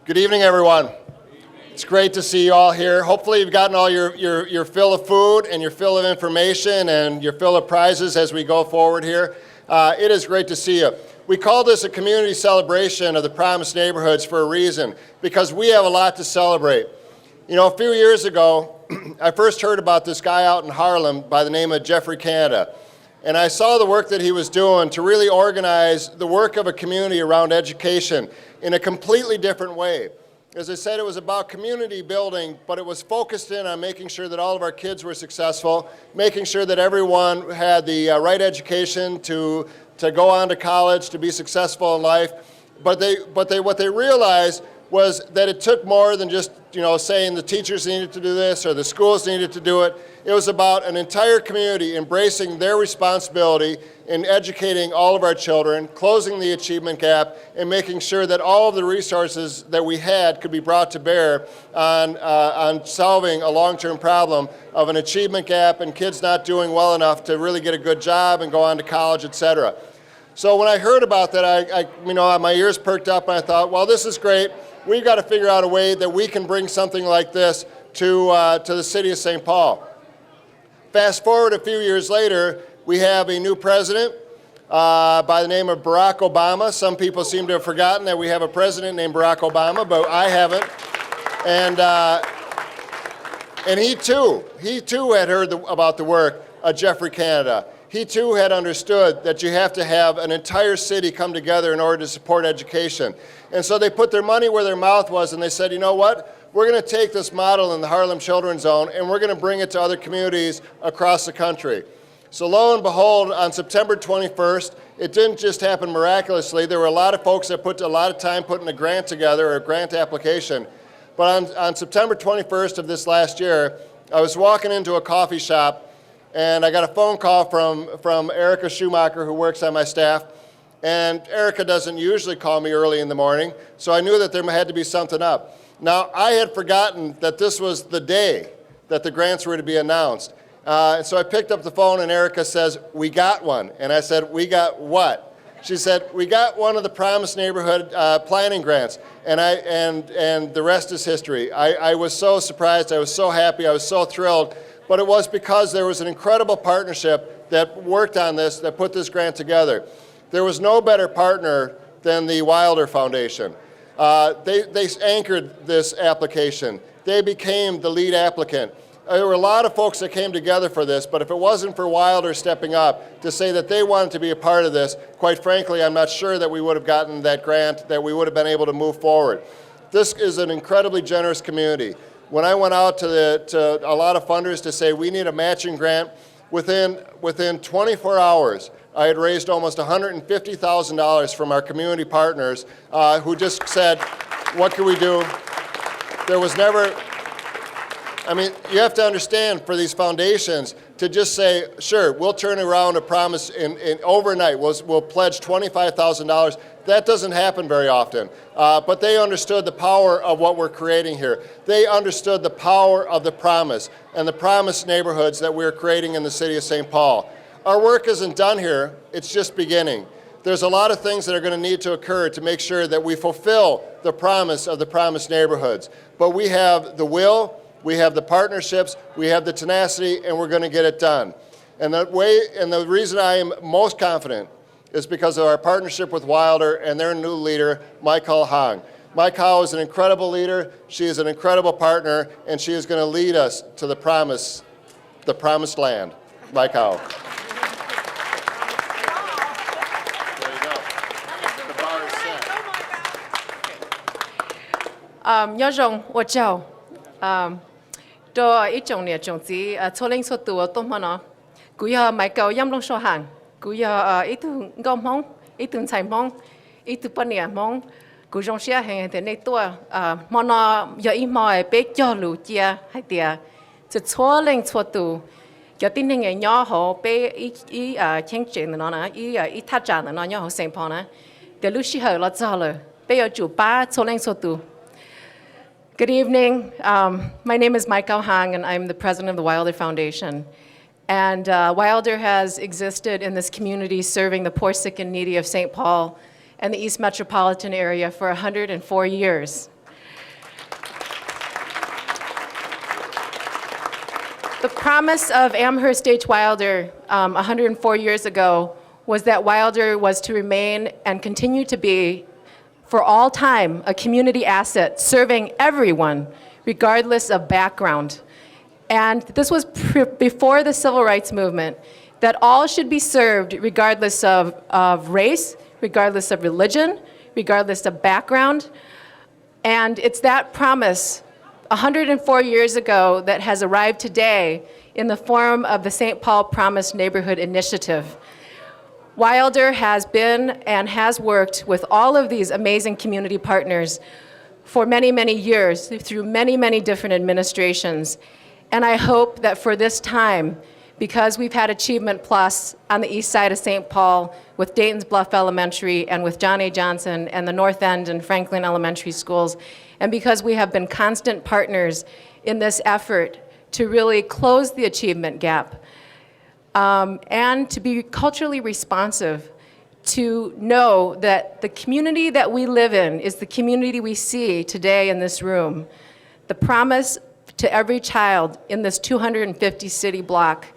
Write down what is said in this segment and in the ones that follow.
Good evening, everyone. It's great to see you all here. Hopefully you've gotten all your fill of food and your fill of information and your fill of prizes as we go forward here. It is great to see you. We call this a community celebration of the Promised Neighborhoods for a reason, because we have a lot to celebrate. You know, a few years ago, I first heard about this guy out in Harlem by the name of Jeffrey Canada. And I saw the work that he was doing to really organize the work of a community around education in a completely different way. As I said, it was about community building, but it was focused in on making sure that all of our kids were successful, making sure that everyone had the right education to go on to college, to be successful in life. But what they realized was that it took more than just, saying the teachers needed to do this or the schools needed to do it. It was about an entire community embracing their responsibility in educating all of our children, closing the achievement gap, and making sure that all of the resources that we had could be brought to bear on solving a long-term problem of an achievement gap and kids not doing well enough to really get a good job and go on to college, et cetera. So when I heard about that, my ears perked up and I thought, well, this is great. We've got to figure out a way that we can bring something like this to the city of St. Paul. Fast forward a few years later, we have a new president by the name of Barack Obama. Some people seem to have forgotten that we have a president named Barack Obama, but I haven't. And he too had heard about the work of Jeffrey Canada. He too had understood that you have to have an entire city come together in order to support education. And so they put their money where their mouth was and they said, you know what? We're going to take this model in the Harlem Children's Zone and we're going to bring it to other communities across the country. So lo and behold, on September 21st, it didn't just happen miraculously. There were a lot of folks that put a lot of time putting a grant together, or a grant application. But on September 21st of this last year, I was walking into a coffee shop and I got a phone call from Erica Schumacher, who works on my staff. And Erica doesn't usually call me early in the morning, so I knew that there had to be something up. Now, I had forgotten that this was the day that the grants were to be announced. So I picked up the phone and Erica says, "We got one." And I said, "We got what?" She said, "We got one of the Promised Neighborhood planning grants." And the rest is history. I was so surprised, I was so happy, I was so thrilled. But it was because there was an incredible partnership that worked on this, that put this grant together. There was no better partner than the Wilder Foundation. They anchored this application. They became the lead applicant. There were a lot of folks that came together for this, but if it wasn't for Wilder stepping up to say that they wanted to be a part of this, quite frankly, I'm not sure that we would have gotten that grant, that we would have been able to move forward. This is an incredibly generous community. When I went out to a lot of funders to say we need a matching grant, within 24 hours, I had raised almost $150,000 from our community partners who just said, what can we do? There was never, you have to understand, for these foundations to just say, sure, we'll turn around a promise in overnight, we'll pledge $25,000. That doesn't happen very often. But they understood the power of what we're creating here. They understood the power of the promise and the promised neighborhoods that we're creating in the city of St. Paul. Our work isn't done here, it's just beginning. There's a lot of things that are going to need to occur to make sure that we fulfill the promise of the promised neighborhoods. But we have the will, we have the partnerships, we have the tenacity, and we're going to get it done. And the reason I am most confident is because of our partnership with Wilder and their new leader, Michael Hong. Mike Howe is an incredible leader, she is an incredible partner, and she is going to lead us to the promised land. Mike Howe. There you go. The bar is set. 有种我叫多一种呢种子初领所读都么呢，古要买够音龙所行，古要一度高蒙，一度财蒙，一度半年蒙，古种些行的那多么呢有一毛被教路家还的，就初领所读。cho tin hình ảnh nhỏ họ bé chương trình nó nè ý thắt chặt nó nhỏ họ xem phong nè để lúc xí hơi lót gió rồi bây giờ chủ ba số lên số tu. Good evening. My name is Michael Hong and I'm the president of the Wilder Foundation. And Wilder has existed in this community serving the poor, sick, and needy of St. Paul and the East Metropolitan area for 104 years. The promise of Amherst H. Wilder 104 years ago was that Wilder was to remain and continue to be, for all time, a community asset serving everyone, regardless of background. And this was before the Civil Rights Movement, that all should be served regardless of race, regardless of religion, regardless of background. And it's that promise 104 years ago that has arrived today in the form of the St. Paul Promise Neighborhood Initiative. Wilder has been and has worked with all of these amazing community partners for many, many years, through many, many different administrations. And I hope that for this time, because we've had Achievement Plus on the east side of St. Paul with Dayton's Bluff Elementary and with John A. Johnson and the North End and Franklin Elementary Schools, and because we have been constant partners in this effort to really close the achievement gap, and to be culturally responsive, to know that the community that we live in is the community we see today in this room. The promise to every child in this 250 city block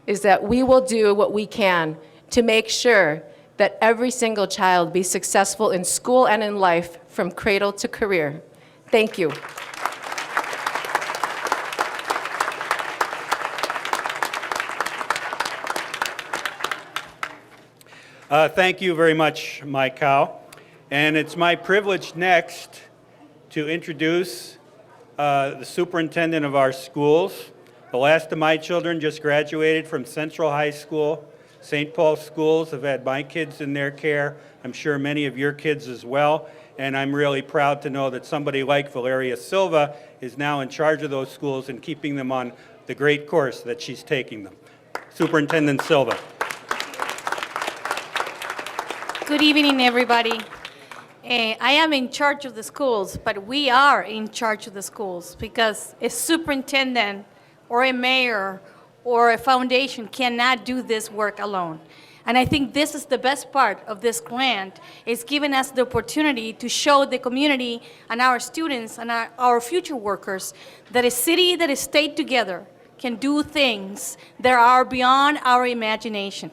is that we will do what we can to make sure that every single child be successful in school and in life from cradle to career. Thank you. Thank you very much, my cow. And it's my privilege next to introduce the superintendent of our schools. The last of my children just graduated from Central High School. St. Paul schools have had my kids in their care. I'm sure many of your kids as well. And I'm really proud to know that somebody like Valeria Silva is now in charge of those schools and keeping them on the great course that she's taking them. Superintendent Silva. Good evening, everybody. I am in charge of the schools, but we are in charge of the schools because a superintendent or a mayor or a foundation cannot do this work alone. And I think this is the best part of this grant, is giving us the opportunity to show the community and our students and our future workers that a city that is stayed together can do things that are beyond our imagination.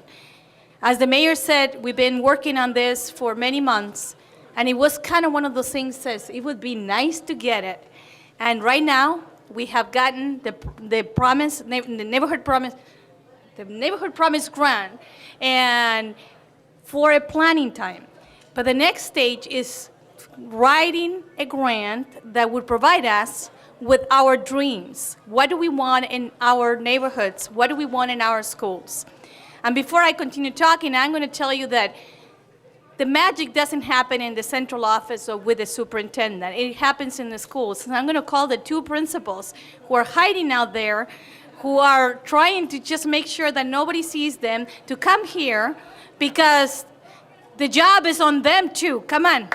As the mayor said, we've been working on this for many months, and it was kind of one of those things that it would be nice to get it. And right now, we have gotten the neighborhood promise grant, and for a planning time. But the next stage is writing a grant that would provide us with our dreams. What do we want in our neighborhoods? What do we want in our schools? And before I continue talking, I'm going to tell you that the magic doesn't happen in the central office or with the superintendent. It happens in the schools. And I'm going to call the two principals who are hiding out there, who are trying to just make sure that nobody sees them, to come here because the job is on them too. Come on.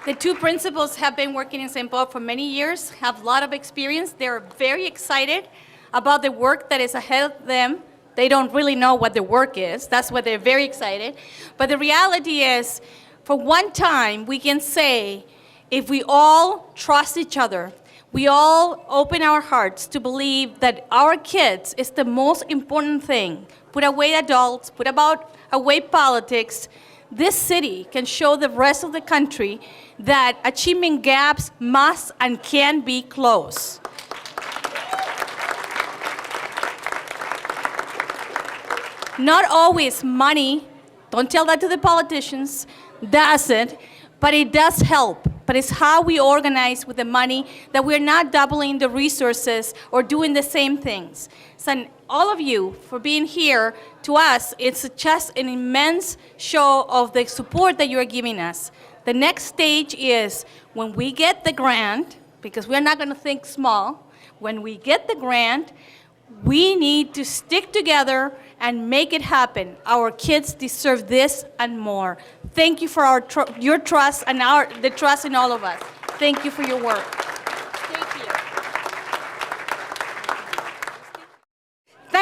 The two principals have been working in St. Paul for many years, have a lot of experience. They're very excited about the work that is ahead of them. They don't really know what the work is. That's why they're very excited. But the reality is, for one time, we can say, if we all trust each other, we all open our hearts to believe that our kids is the most important thing. Put away adults, put away politics. This city can show the rest of the country that achievement gaps must and can be closed. Not always money, don't tell that to the politicians, does it, but it does help. But it's how we organize with the money, that we're not doubling the resources or doing the same things. So all of you for being here, to us, it's just an immense show of the support that you're giving us. The next stage is when we get the grant, because we're not going to think small, when we get the grant, we need to stick together and make it happen. Our kids deserve this and more. Thank you for your trust and the trust in all of us. Thank you for your work. Thank you.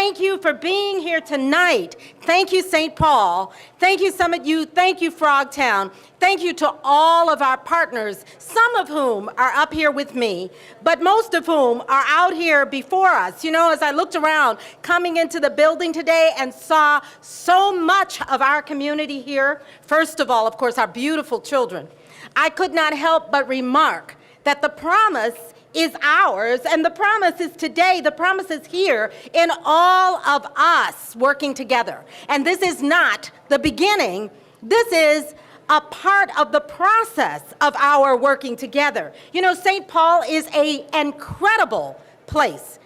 thank you for being here tonight. Thank you, St. Paul. Thank you, Summit Youth. Thank you, Frogtown. Thank you to all of our partners, some of whom are up here with me, but most of whom are out here before us. You know, as I looked around coming into the building today and saw so much of our community here, first of all, of course, our beautiful children, I could not help but remark that the promise is ours, and the promise is today, the promise is here in all of us working together. And this is not the beginning, this is a part of the process of our working together. You know, St. Paul is an incredible place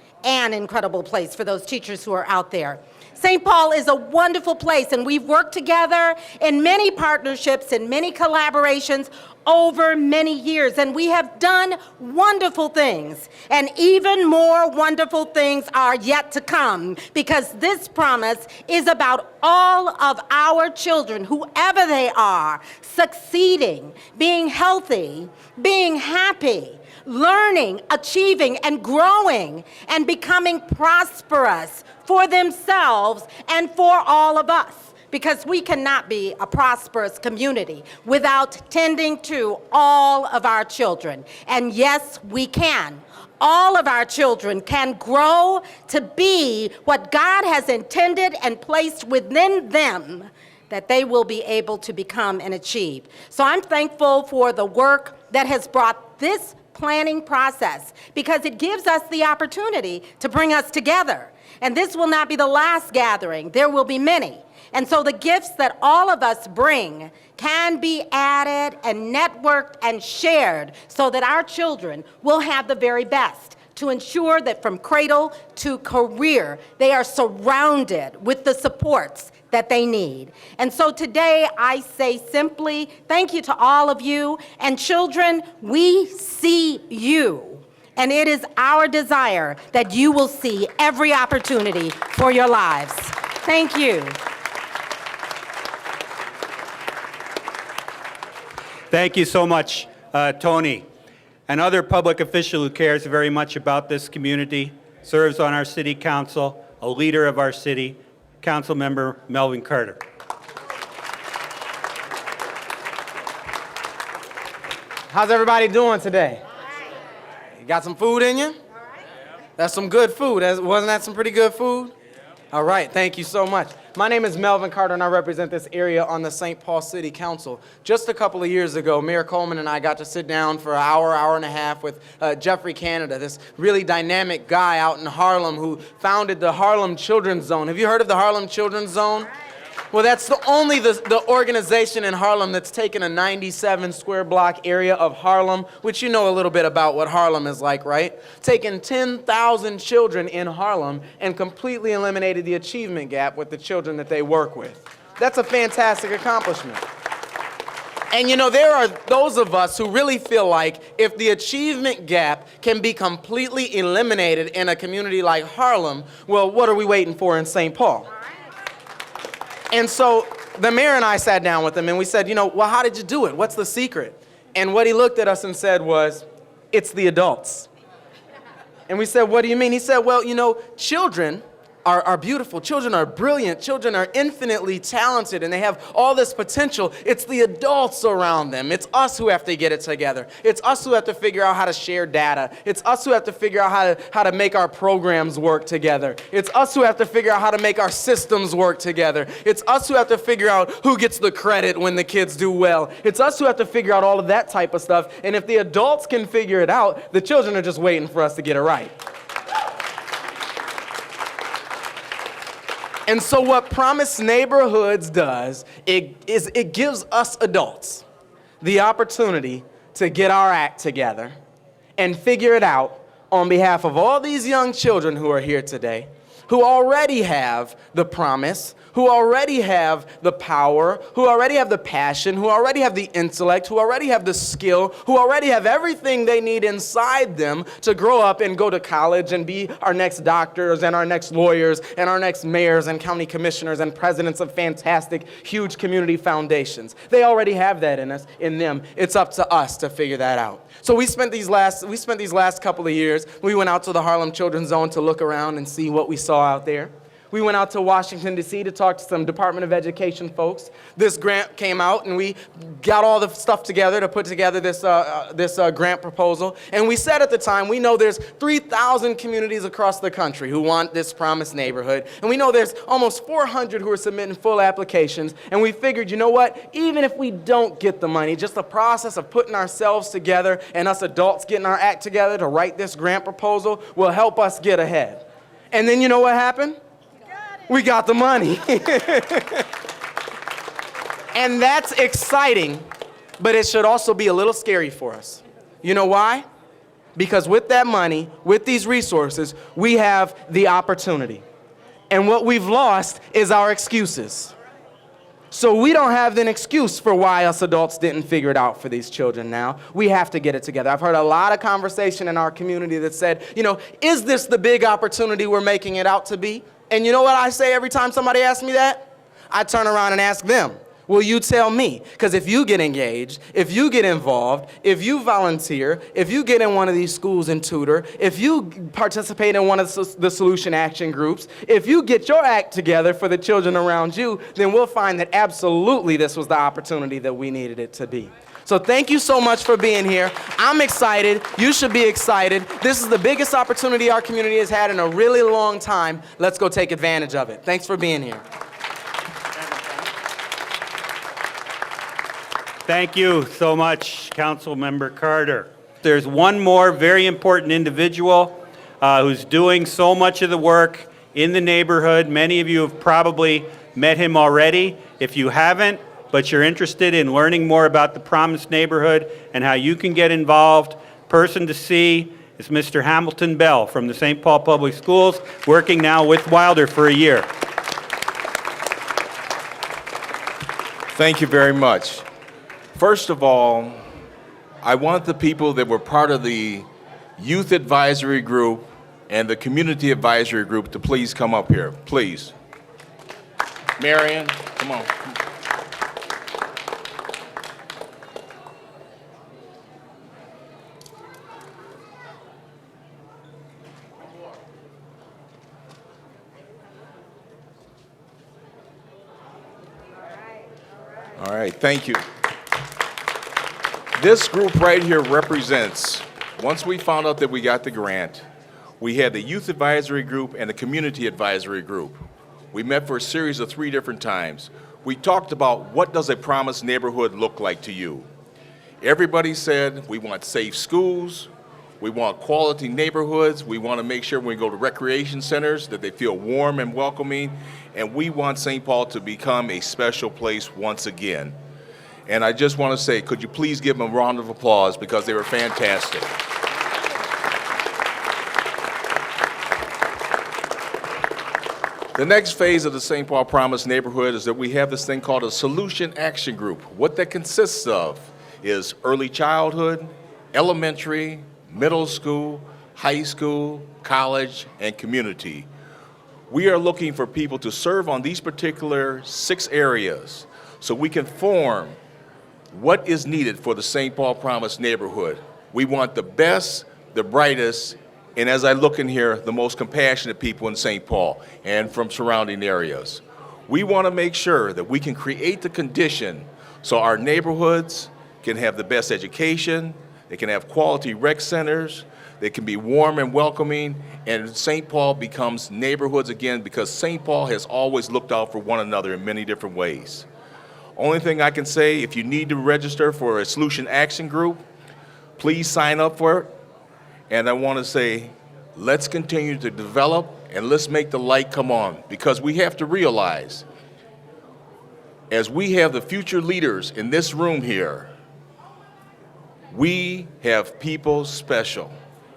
for those teachers who are out there. St. Paul is a wonderful place, and we've worked together in many partnerships and many collaborations over many years, and we have done wonderful things, and even more wonderful things are yet to come, because this promise is about all of our children, whoever they are, succeeding, being healthy, being happy, learning, achieving, and growing, and becoming prosperous for themselves and for all of us. Because we cannot be a prosperous community without tending to all of our children. And yes, we can. All of our children can grow to be what God has intended and placed within them, that they will be able to become and achieve. So I'm thankful for the work that has brought this planning process, because it gives us the opportunity to bring us together. And this will not be the last gathering. There will be many. And so the gifts that all of us bring can be added and networked and shared so that our children will have the very best, to ensure that from cradle to career, they are surrounded with the supports that they need. And so today I say simply, thank you to all of you. And children, we see you. And it is our desire that you will see every opportunity for your lives. Thank you. Thank you so much, Tony. Another public official who cares very much about this community, serves on our city council, a leader of our city, Council Member Melvin Carter. How's everybody doing today? You got some food in you? That's some good food. Wasn't that some pretty good food? All right, thank you so much. My name is Melvin Carter, and I represent this area on the St. Paul City Council. Just a couple of years ago, Mayor Coleman and I got to sit down for an hour and a half with Jeffrey Canada, this really dynamic guy out in Harlem who founded the Harlem Children's Zone. Have you heard of the Harlem Children's Zone? Well, that's the organization in Harlem that's taken a 97 square block area of Harlem, which you know a little bit about what Harlem is like, right? Taken 10,000 children in Harlem and completely eliminated the achievement gap with the children that they work with. That's a fantastic accomplishment. And you know, there are those of us who really feel like if the achievement gap can be completely eliminated in a community like Harlem, well, what are we waiting for in St. Paul? And so the mayor and I sat down with him and we said, you know, well, how did you do it? What's the secret? And what he looked at us and said was, it's the adults. And we said, what do you mean? He said, well, you know, children are beautiful. Children are brilliant. Children are infinitely talented, and they have all this potential. It's the adults around them. It's us who have to get it together. It's us who have to figure out how to share data. It's us who have to figure out how to make our programs work together. It's us who have to figure out how to make our systems work together. It's us who have to figure out who gets the credit when the kids do well. It's us who have to figure out all of that type of stuff. And if the adults can figure it out, the children are just waiting for us to get it right. And so what Promise Neighborhoods does, it gives us adults the opportunity to get our act together and figure it out on behalf of all these young children who are here today, who already have the promise, who already have the power, who already have the passion, who already have the intellect, who already have the skill, who already have everything they need inside them to grow up and go to college and be our next doctors and our next lawyers and our next mayors and county commissioners and presidents of fantastic, huge community foundations. They already have that in them. It's up to us to figure that out. So we spent these last couple of years, we went out to the Harlem Children's Zone to look around and see what we saw out there. We went out to Washington, D.C. to talk to some Department of Education folks. This grant came out, and we got all the stuff together to put together this grant proposal. And we said at the time, we know there's 3,000 communities across the country who want this promised neighborhood. And we know there's almost 400 who are submitting full applications. And we figured, you know what? Even if we don't get the money, just the process of putting ourselves together and us adults getting our act together to write this grant proposal will help us get ahead. And then you know what happened? We got the money. And that's exciting, but it should also be a little scary for us. You know why? Because with that money, with these resources, we have the opportunity. And what we've lost is our excuses. So we don't have an excuse for why us adults didn't figure it out for these children now. We have to get it together. I've heard a lot of conversation in our community that said, you know, is this the big opportunity we're making it out to be? And you know what I say every time somebody asks me that? I turn around and ask them, will you tell me? Because if you get engaged, if you get involved, if you volunteer, if you get in one of these schools and tutor, if you participate in one of the solution action groups, if you get your act together for the children around you, then we'll find that absolutely this was the opportunity that we needed it to be. So thank you so much for being here. I'm excited. You should be excited. This is the biggest opportunity our community has had in a really long time. Let's go take advantage of it. Thanks for being here. Thank you so much, Councilmember Carter. There's one more very important individual who's doing so much of the work in the neighborhood. Many of you have probably met him already. If you haven't, but you're interested in learning more about the Promised Neighborhood and how you can get involved, person to see is Mr. Hamilton Bell from the St. Paul Public Schools, working now with Wilder for a year. Thank you very much. First of all, I want the people that were part of the Youth Advisory Group and the Community Advisory Group to please come up here, please. Marion, come on. All right, thank you. This group right here represents, once we found out that we got the grant, we had the Youth Advisory Group and the Community Advisory Group. We met for a series of 3 different times. We talked about what does a promised neighborhood look like to you. Everybody said we want safe schools, we want quality neighborhoods, we want to make sure when we go to recreation centers that they feel warm and welcoming, and we want St. Paul to become a special place once again. And I just want to say, could you please give them a round of applause because they were fantastic. The next phase of the St. Paul Promised Neighborhood is that we have this thing called a Solution Action Group. What that consists of is early childhood, elementary, middle school, high school, college, and community. We are looking for people to serve on these particular 6 areas so we can form what is needed for the St. Paul Promised Neighborhood. We want the best, the brightest, and as I look in here, the most compassionate people in St. Paul and from surrounding areas. We want to make sure that we can create the condition so our neighborhoods can have the best education, they can have quality rec centers, they can be warm and welcoming, and St. Paul becomes neighborhoods again because St. Paul has always looked out for one another in many different ways. Only thing I can say, if you need to register for a Solution Action Group, please sign up for it. And I want to say, let's continue to develop and let's make the light come on, because we have to realize, as we have the future leaders in this room here, we have people special,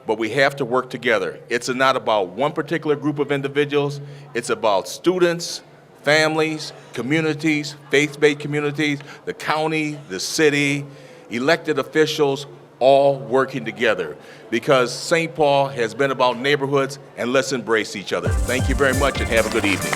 but we have to work together. It's not about one particular group of individuals, it's about students, families, communities, faith-based communities, the county, the city, elected officials, all working together, because St. Paul has been about neighborhoods, and let's embrace each other. Thank you very much and have a good evening.